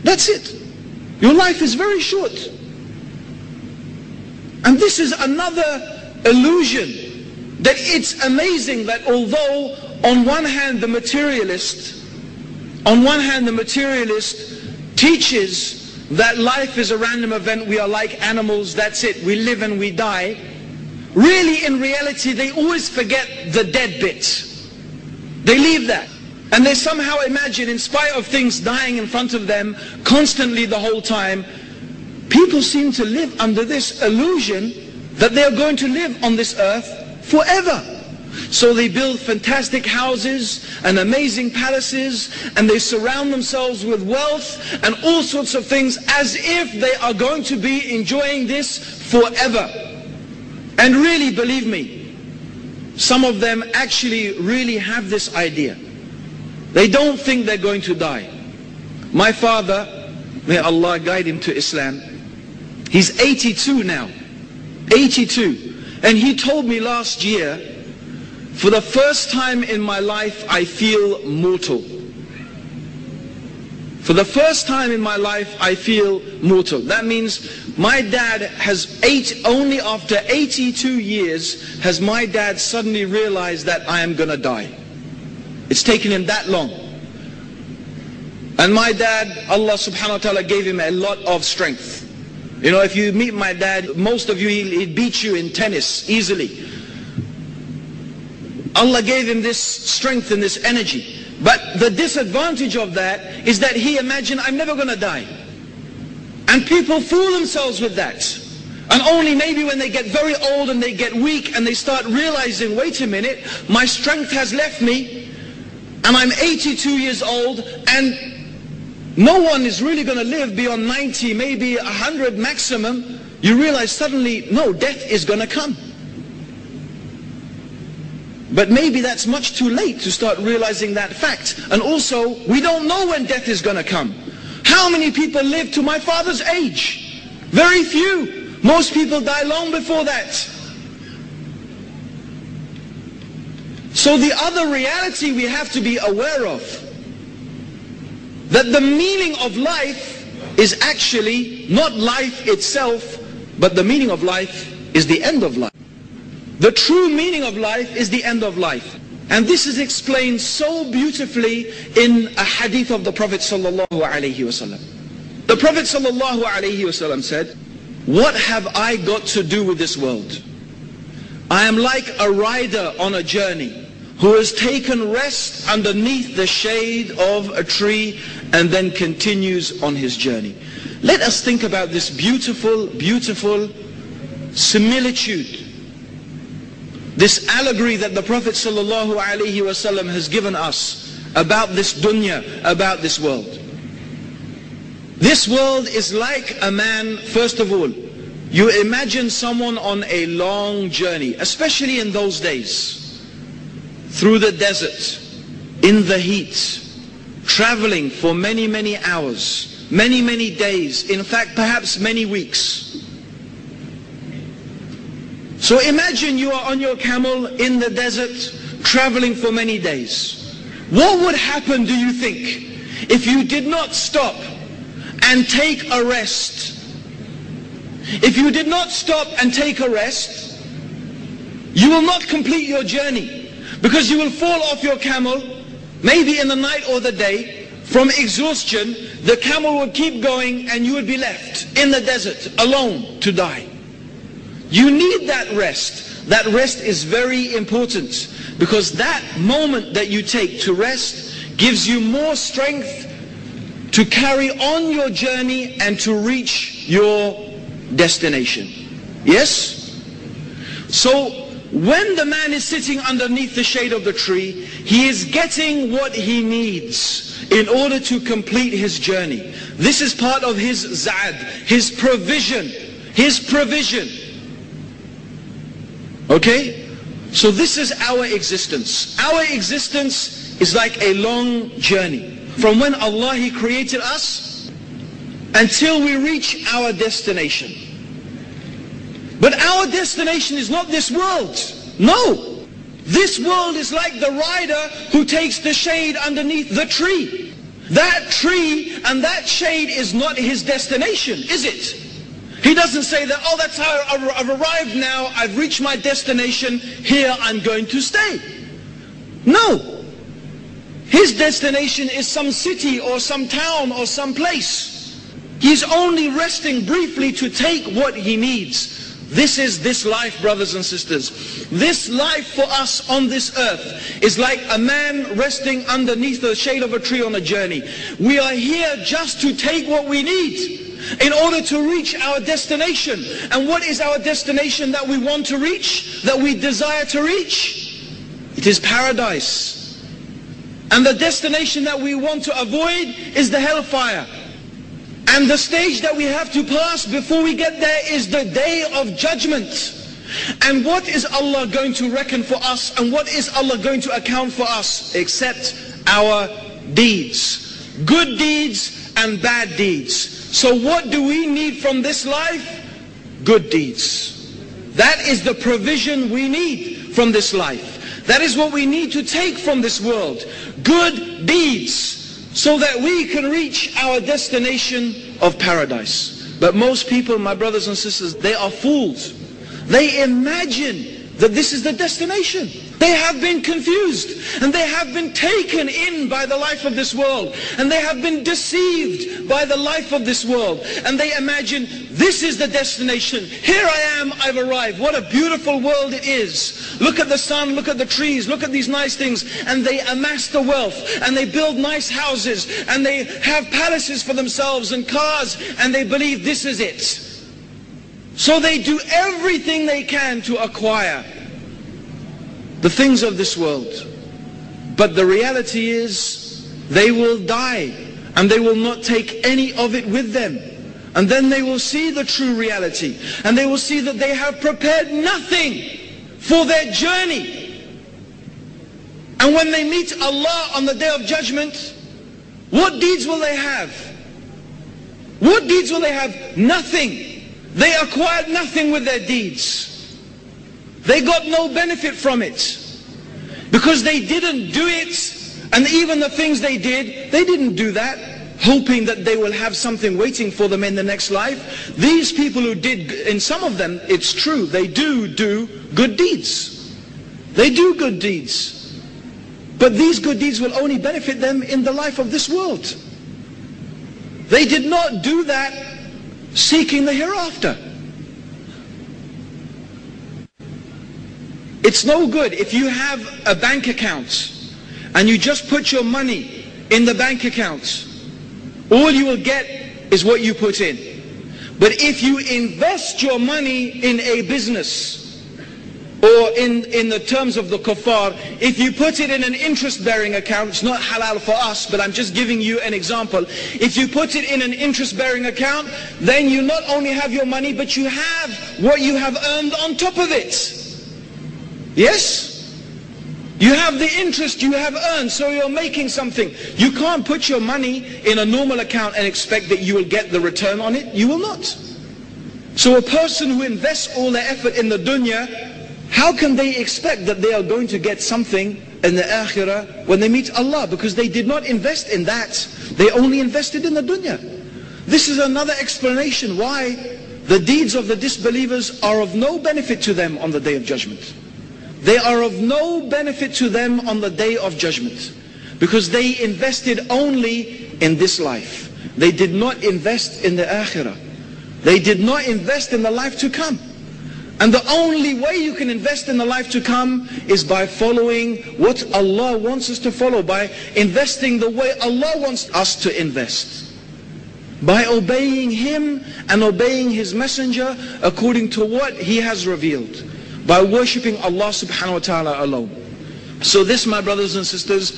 That's it. Your life is very short. And this is another illusion, that it's amazing that although on one hand the materialist teaches that life is a random event, we are like animals, that's it, we live and we die. Really, in reality, they always forget the dead bit. They leave that. And they somehow imagine, in spite of things dying in front of them constantly the whole time, people seem to live under this illusion that they are going to live on this earth forever. So they build fantastic houses and amazing palaces, and they surround themselves with wealth and all sorts of things as if they are going to be enjoying this forever. And really, believe me, some of them actually really have this idea. They don't think they're going to die. My father, may Allah guide him to Islam, he's 82 now. 82. And he told me last year, for the first time in my life, I feel mortal. For the first time in my life, I feel mortal. That means my dad has only after 82 years, has my dad suddenly realized that I am going to die. It's taken him that long. And my dad, Allah subhanahu wa ta'ala gave him a lot of strength. You know, if you meet my dad, most of you, he'd beat you in tennis easily. Allah gave him this strength and this energy. But the disadvantage of that is that he imagined, I'm never going to die. And people fool themselves with that. And only maybe when they get very old and they get weak and they start realizing, wait a minute, my strength has left me and I'm 82 years old and no one is really going to live beyond 90, maybe 100 maximum. You realize suddenly, no, death is going to come. But maybe that's much too late to start realizing that fact. And also, we don't know when death is going to come. How many people live to my father's age? Very few. Most people die long before that. So the other reality we have to be aware of, that the meaning of life is actually not life itself, but the meaning of life is the end of life. The true meaning of life is the end of life. And this is explained so beautifully in a hadith of the Prophet sallallahu alaihi wasallam. The Prophet sallallahu alaihi wasallam said, what have I got to do with this world? I am like a rider on a journey who has taken rest underneath the shade of a tree and then continues on his journey. Let us think about this beautiful, beautiful similitude, this allegory that the Prophet ﷺ has given us about this dunya, about this world. This world is like a man. First of all, you imagine someone on a long journey, especially in those days, through the desert, in the heat, traveling for many, many hours, many, many days, in fact, perhaps many weeks. So imagine you are on your camel in the desert, traveling for many days. What would happen, do you think, if you did not stop and take a rest? If you did not stop and take a rest, you will not complete your journey, because you will fall off your camel, maybe in the night or the day, from exhaustion. The camel would keep going and you would be left in the desert alone to die. You need that rest. That rest is very important, because that moment that you take to rest gives you more strength to carry on your journey and to reach your destination. Yes? So when the man is sitting underneath the shade of the tree, he is getting what he needs in order to complete his journey. This is part of his za'ad, his provision, his provision. Okay? So this is our existence. Our existence is like a long journey. From when Allah, He created us until we reach our destination. But our destination is not this world. No. This world is like the rider who takes the shade underneath the tree. That tree and that shade is not his destination, is it? He doesn't say that, oh, that's how I've arrived now, I've reached my destination, here I'm going to stay. No. His destination is some city or some town or some place. He's only resting briefly to take what he needs. This is this life, brothers and sisters. This life for us on this earth is like a man resting underneath the shade of a tree on a journey. We are here just to take what we need in order to reach our destination. And what is our destination that we want to reach, that we desire to reach? It is paradise. And the destination that we want to avoid is the hellfire. And the stage that we have to pass before we get there is the day of judgment. And what is Allah going to reckon for us, and what is Allah going to account for us, except our deeds? Good deeds and bad deeds. So what do we need from this life? Good deeds. That is the provision we need from this life. That is what we need to take from this world. Good deeds. So that we can reach our destination of paradise. But most people, my brothers and sisters, they are fools. They imagine that this is the destination. They have been confused, and they have been taken in by the life of this world, and they have been deceived by the life of this world, and they imagine this is the destination. Here I am, I've arrived. What a beautiful world it is. Look at the sun, look at the trees, look at these nice things, and they amass the wealth, and they build nice houses, and they have palaces for themselves and cars, and they believe this is it. So they do everything they can to acquire the things of this world. But the reality is, they will die, and they will not take any of it with them. And then they will see the true reality, and they will see that they have prepared nothing for their journey. And when they meet Allah on the day of judgment, what deeds will they have? What deeds will they have? Nothing. They acquired nothing with their deeds. They got no benefit from it. Because they didn't do it, and even the things they didn't do that hoping that they will have something waiting for them in the next life. These people who did, in some of them, it's true, they do good deeds. They do good deeds. But these good deeds will only benefit them in the life of this world. They did not do that seeking the hereafter. It's no good if you have a bank account and you just put your money in the bank account. All you will get is what you put in. But if you invest your money in a business, or in the terms of the kuffar, if you put it in an interest-bearing account, it's not halal for us, but I'm just giving you an example. If you put it in an interest-bearing account, then you not only have your money, but you have what you have earned on top of it. Yes? You have the interest you have earned, so you're making something. You can't put your money in a normal account and expect that you will get the return on it. You will not. So a person who invests all their effort in the dunya, how can they expect that they are going to get something in the akhirah when they meet Allah? Because they did not invest in that. They only invested in the dunya. This is another explanation why the deeds of the disbelievers are of no benefit to them on the day of judgment. They are of no benefit to them on the day of judgment. Because they invested only in this life. They did not invest in the akhirah. They did not invest in the life to come. And the only way you can invest in the life to come is by following what Allah wants us to follow, by investing the way Allah wants us to invest. By obeying Him and obeying His Messenger according to what He has revealed. By worshipping Allah subhanahu wa ta'ala alone. So this, my brothers and sisters,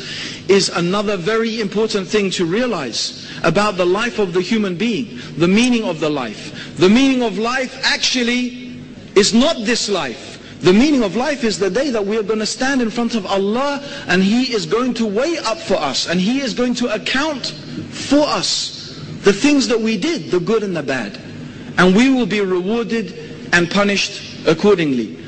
is another very important thing to realize about the life of the human being. The meaning of the life. The meaning of life actually is not this life. The meaning of life is the day that we are going to stand in front of Allah, and He is going to weigh up for us, and He is going to account for us the things that we did, the good and the bad. And we will be rewarded and punished accordingly.